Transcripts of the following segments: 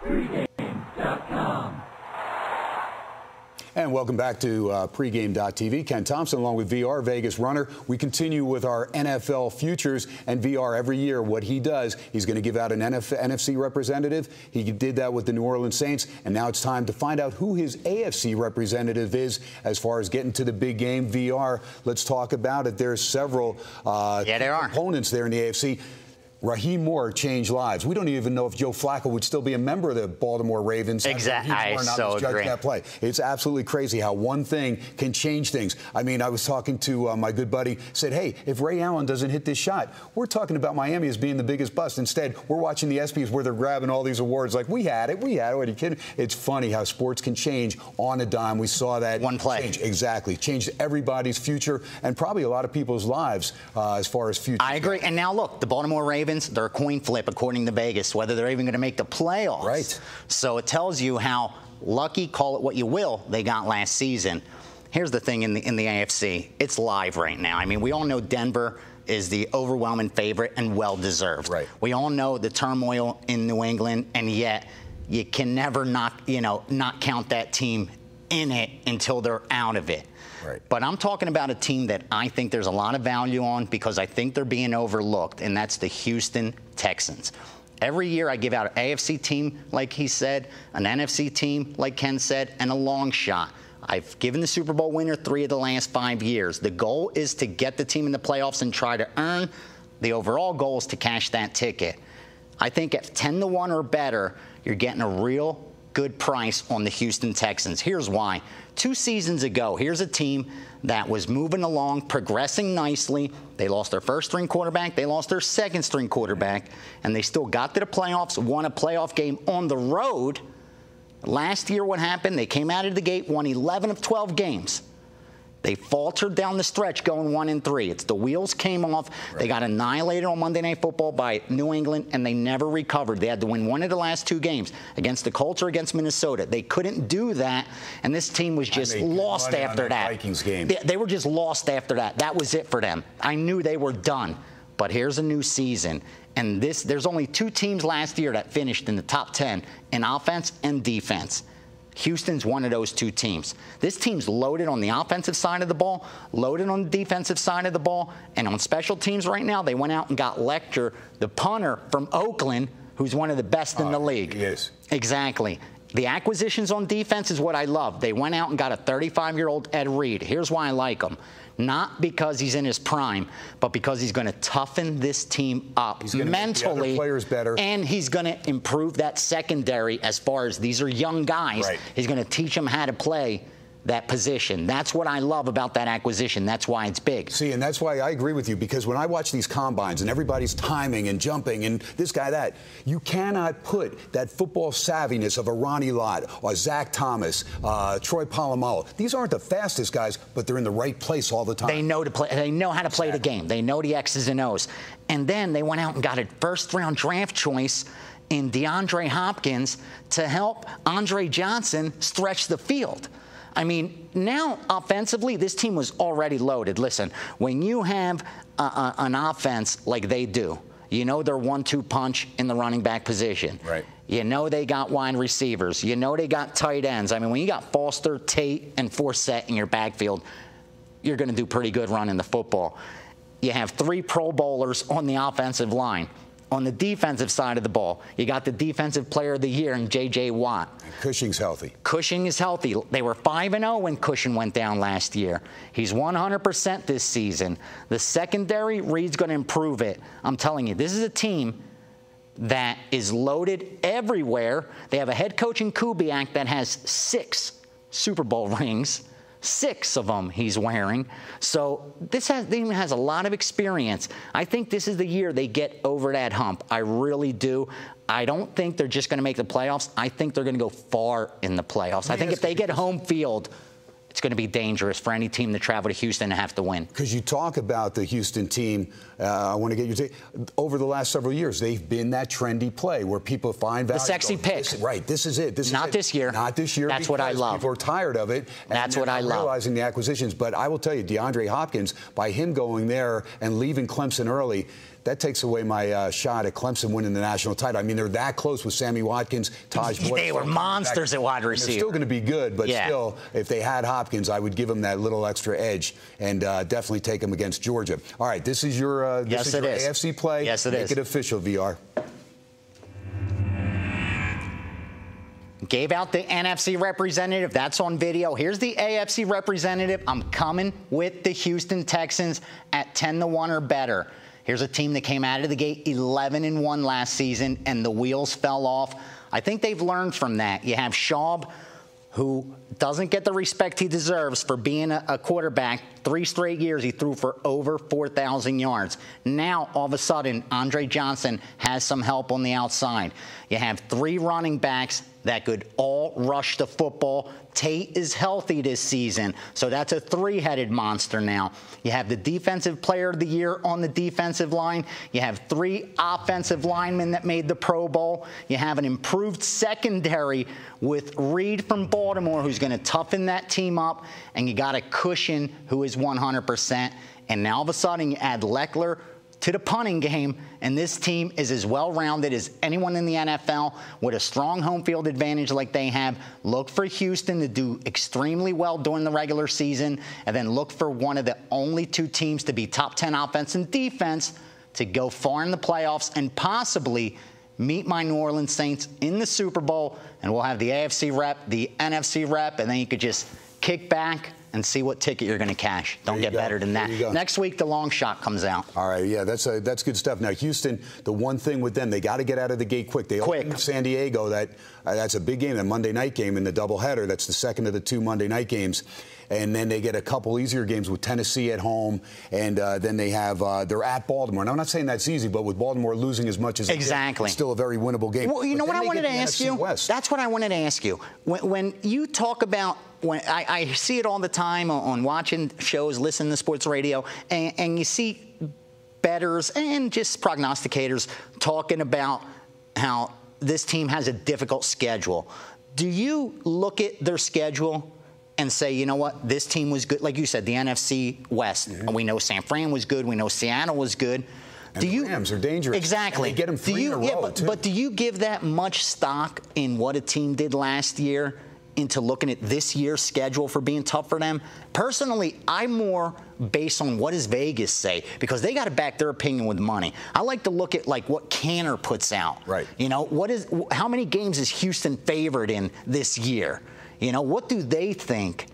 Pregame.com. And welcome back to Pregame.tv. Ken Thomson along with VR, Vegas runner. We continue with our NFL futures, and VR every year what he does, he's going to give out an NFC representative. He did that with the New Orleans Saints, and now it's time to find out who his AFC representative is as far as getting to the big game. VR, let's talk about it. There's several components there in the AFC. Raheem Moore changed lives. We don't even know if Joe Flacco would still be a member of the Baltimore Ravens. Exactly. I so agree. That play. It's absolutely crazy how one thing can change things. I mean, I was talking to my good buddy, said, hey, if Ray Allen doesn't hit this shot, we're talking about Miami as being the biggest bust. Instead, we're watching the ESPYs where they're grabbing all these awards like, we had it. Are you kidding? It's funny how sports can change on a dime. We saw that. One play. Change. Exactly. Changed everybody's future and probably a lot of people's lives as far as future. I agree. And now, look, the Baltimore Ravens, they're a coin flip, according to Vegas, whether they're even going to make the playoffs. Right. So it tells you how lucky, call it what you will, they got last season. Here's the thing in the AFC. It's live right now. I mean, we all know Denver is the overwhelming favorite and well-deserved. Right. We all know the turmoil in New England, and yet you can never not count that team in it until they're out of it. Right. But I'm talking about a team that I think there's a lot of value on because I think they're being overlooked, and that's the Houston Texans. Every year I give out an AFC team, like he said, an NFC team, like Ken said, and a long shot. I've given the Super Bowl winner 3 of the last 5 years. The goal is to get the team in the playoffs and try to earn. The overall goal is to cash that ticket. I think at 10-1 or better, you're getting a real good price on the Houston Texans. Here's why. 2 seasons ago, here's a team that was moving along, progressing nicely. They lost their first-string quarterback. They lost their second-string quarterback. And they still got to the playoffs, won a playoff game on the road. Last year, what happened? They came out of the gate, won 11 of 12 games. They faltered down the stretch going 1-3. It's the wheels came off. Right. They got annihilated on Monday Night Football by New England, and they never recovered. They had to win 1 of the last 2 games against the Colts or against Minnesota. They couldn't do that, and this team was just lost after that. Vikings game. They were just lost after that. That was it for them. I knew they were done. But here's a new season, and there's only 2 teams last year that finished in the top 10 in offense and defense. Houston's one of those 2 teams. This team's loaded on the offensive side of the ball, loaded on the defensive side of the ball, and on special teams right now, they went out and got Lecter, the punter from Oakland, who's one of the best in the league. Yes. Exactly. The acquisitions on defense is what I love. They went out and got a 35-year-old Ed Reed. Here's why I like him. Not because he's in his prime, but because he's going to toughen this team up mentally, make the players better, and he's going to improve that secondary as far as these are young guys. Right. He's going to teach them how to play that position. That's what I love about that acquisition. That's why it's big. See, and that's why I agree with you, because when I watch these combines and everybody's timing and jumping and this guy, that, you cannot put that football savviness of a Ronnie Lott or Zach Thomas, Troy Polamalu. These aren't the fastest guys, but they're in the right place all the time. They know to play. They know how to play the game. They know the X's and O's. And then they went out and got a first-round draft choice in DeAndre Hopkins to help Andre Johnson stretch the field. I mean, now offensively, this team was already loaded. Listen, when you have an offense like they do, you know their 1-2 punch in the running back position. Right. You know they got wide receivers. You know they got tight ends. I mean, when you got Foster, Tate, and Forsett in your backfield, you're going to do pretty good running the football. You have 3 Pro Bowlers on the offensive line. On the defensive side of the ball, you got the Defensive Player of the Year in J.J. Watt. And Cushing's healthy. Cushing is healthy. They were 5-0 when Cushing went down last year. He's 100% this season. The secondary, Reed's going to improve it. I'm telling you, this is a team that is loaded everywhere. They have a head coach in Kubiak that has 6 Super Bowl rings. 6 of them he's wearing. So this team has a lot of experience. I think this is the year they get over that hump. I really do. I don't think they're just going to make the playoffs. I think they're going to go far in the playoffs. I think if they get home field, it's going to be dangerous for any team to travel to Houston and have to win. Because you talk about the Houston team, I want to get your take. Over the last several years, they've been that trendy play where people find value. The sexy pick. Right, this is it. Not this year. Not this year. That's what I love. People are tired of it. That's what I love. Realizing the acquisitions. But I will tell you, DeAndre Hopkins, by him going there and leaving Clemson early, that takes away my shot at Clemson winning the national title. I mean, they're that close with Sammy Watkins, Taj Boyd. They were monsters at wide receiver. They're still going to be good, but still, if they had Hopkins, I would give them that little extra edge and definitely take them against Georgia. All right, this is your AFC play. Yes, it is. Make it official, VR. Gave out the NFC representative. That's on video. Here's the AFC representative. I'm coming with the Houston Texans at 10-1 or better. Here's a team that came out of the gate 11-1 last season, and the wheels fell off. I think they've learned from that. You have Schaub, who doesn't get the respect he deserves for being a quarterback. 3 straight years he threw for over 4,000 yards. Now, all of a sudden, Andre Johnson has some help on the outside. You have 3 running backs that could all rush the football. Tate is healthy this season, so that's a 3-headed monster now. You have the Defensive Player of the Year on the defensive line. You have 3 offensive linemen that made the Pro Bowl. You have an improved secondary with Reed from Baltimore, who's going to toughen that team up, and you got a Cushion who is 100%. And now all of a sudden you add Leckler to the punting game, and this team is as well-rounded as anyone in the NFL with a strong home field advantage like they have. Look for Houston to do extremely well during the regular season, and then look for one of the only 2 teams to be top 10 offense and defense to go far in the playoffs and possibly meet my New Orleans Saints in the Super Bowl, and we'll have the AFC rep, the NFC rep, and then you could just kick back and see what ticket you're going to cash. Don't get better than that. Next week, the long shot comes out. All right, yeah, that's good stuff. Now, Houston, the one thing with them, they got to get out of the gate quick. They opened San Diego. That's a big game, a Monday night game in the doubleheader. That's the second of the 2 Monday night games. And then they get a couple easier games with Tennessee at home, and then they have they're at Baltimore. Now, I'm not saying that's easy, but with Baltimore losing as much as it's still a very winnable game. Well, you know what I wanted to ask you? That's what I wanted to ask you. When you talk about, when I see it all the time on watching shows, listening to sports radio, and you see bettors and just prognosticators talking about how this team has a difficult schedule. Do you look at their schedule and say, you know what, this team was good? Like you said, the NFC West. And we know San Fran was good. We know Seattle was good. And the Rams are dangerous. Exactly. And they get them 3 in a row, too. But do you give that much stock in what a team did last year into looking at this year's schedule for being tough for them? Personally, I'm more based on what does Vegas say, because they got to back their opinion with money. I like to look at like what Canner puts out. Right. You know, how many games is Houston favored in this year? You know, what do they think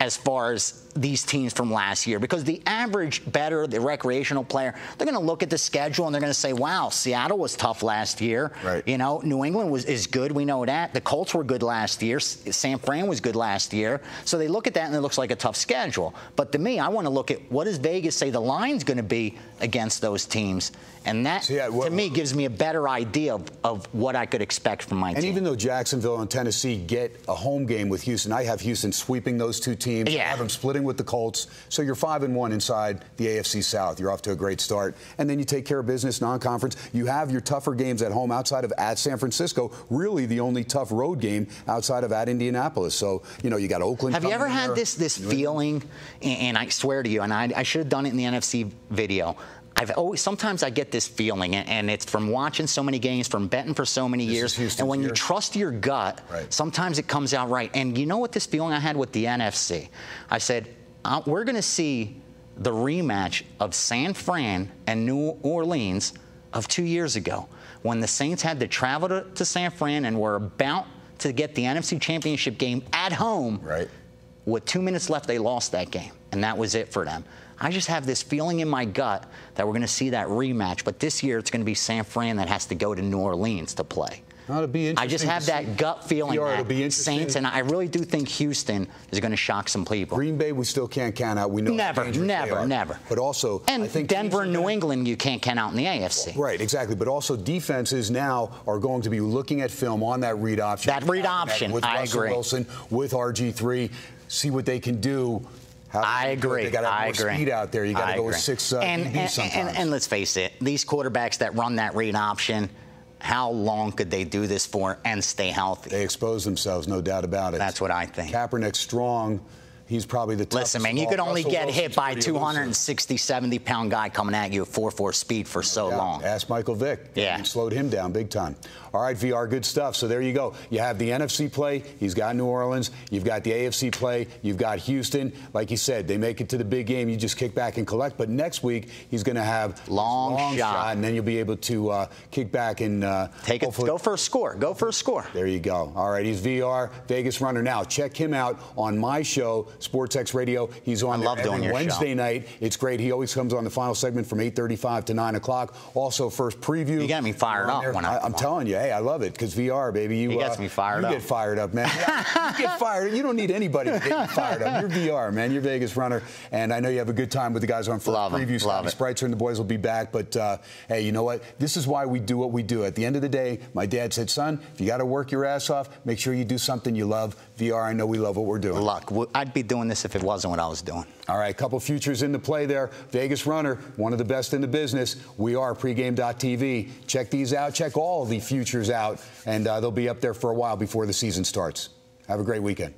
as far as these teams from last year? Because the average bettor, the recreational player, they're going to look at the schedule and they're going to say, wow, Seattle was tough last year. Right. You know, New England is good. We know that. The Colts were good last year. San Fran was good last year. So they look at that and it looks like a tough schedule. But to me, I want to look at what does Vegas say the line's going to be against those teams. And that, to me, gives me a better idea of what I could expect from my team. And even though Jacksonville and Tennessee get a home game with Houston, I have Houston sweeping those 2 teams. Yeah. I have them splitting with the Colts. So you're 5-1 inside the AFC South. You're off to a great start. And then you take care of business non-conference. You have your tougher games at home outside of at San Francisco. Really the only tough road game outside of at Indianapolis. So, you know, you got Oakland. Have you ever had this feeling, and I swear to you, and I should have done it in the NFC video, sometimes I get this feeling, and it's from watching so many games, from betting for so many years, and when you trust your gut, sometimes it comes out right. And you know what this feeling I had with the NFC? I said, we're going to see the rematch of San Fran and New Orleans of 2 years ago, when the Saints had to travel to San Fran and were about to get the NFC Championship game at home. Right. With 2 minutes left, they lost that game, and that was it for them. I just have this feeling in my gut that we're going to see that rematch. But this year, it's going to be San Fran that has to go to New Orleans to play. That'll be interesting. I just have that gut feeling that Saints, and I really do think Houston is going to shock some people. Green Bay, we still can't count out. We know never. But also, and I think Denver and New England, you can't count out in the AFC. Right, exactly. But also, defenses now are going to be looking at film on that read option. That read option, with Russell Wilson, with RG3, see what they can do. I agree. They got to have more speed out there. You got to go with 6 and let's face it, these quarterbacks that run that read option, how long could they do this for and stay healthy? They expose themselves, no doubt about it. That's what I think. Kaepernick strong. he's probably the toughest. Listen, man, you could only get hit by a 260, 70-pound guy coming at you at 4.4 speed for so long. Ask Michael Vick. Yeah. He slowed him down big time. All right, VR, good stuff. So there you go. You have the NFC play. He's got New Orleans. You've got the AFC play. You've got Houston. Like you said, they make it to the big game. You just kick back and collect. But next week, he's going to have long shot. And then you'll be able to kick back and take it. Go for a score. Go for a score. There you go. All right, he's VR, Vegas Runner. Now, check him out on my show, SportsX Radio. He's on there every Wednesday night. It's great. He always comes on the final segment from 8:35 to 9 o'clock. Also, first preview. You got me fired up when I'm telling you, hey, I love it because VR, baby. He gets me fired up. You get fired up, man. You get fired. You don't need anybody to get you fired up. You're VR, man. You're Vegas Runner. And I know you have a good time with the guys on first preview. Scotty Spreitzer and the boys will be back. But, hey, you know what? This is why we do what we do. At the end of the day, my dad said, son, if you got to work your ass off, make sure you do something you love. VR, I know we love what we're doing. Luck. I'd be doing this if it wasn't what I was doing. All right, a couple futures in the play there. Vegas Runner, one of the best in the business. We are pregame.tv. Check these out. Check all the futures out, and they'll be up there for a while before the season starts. Have a great weekend.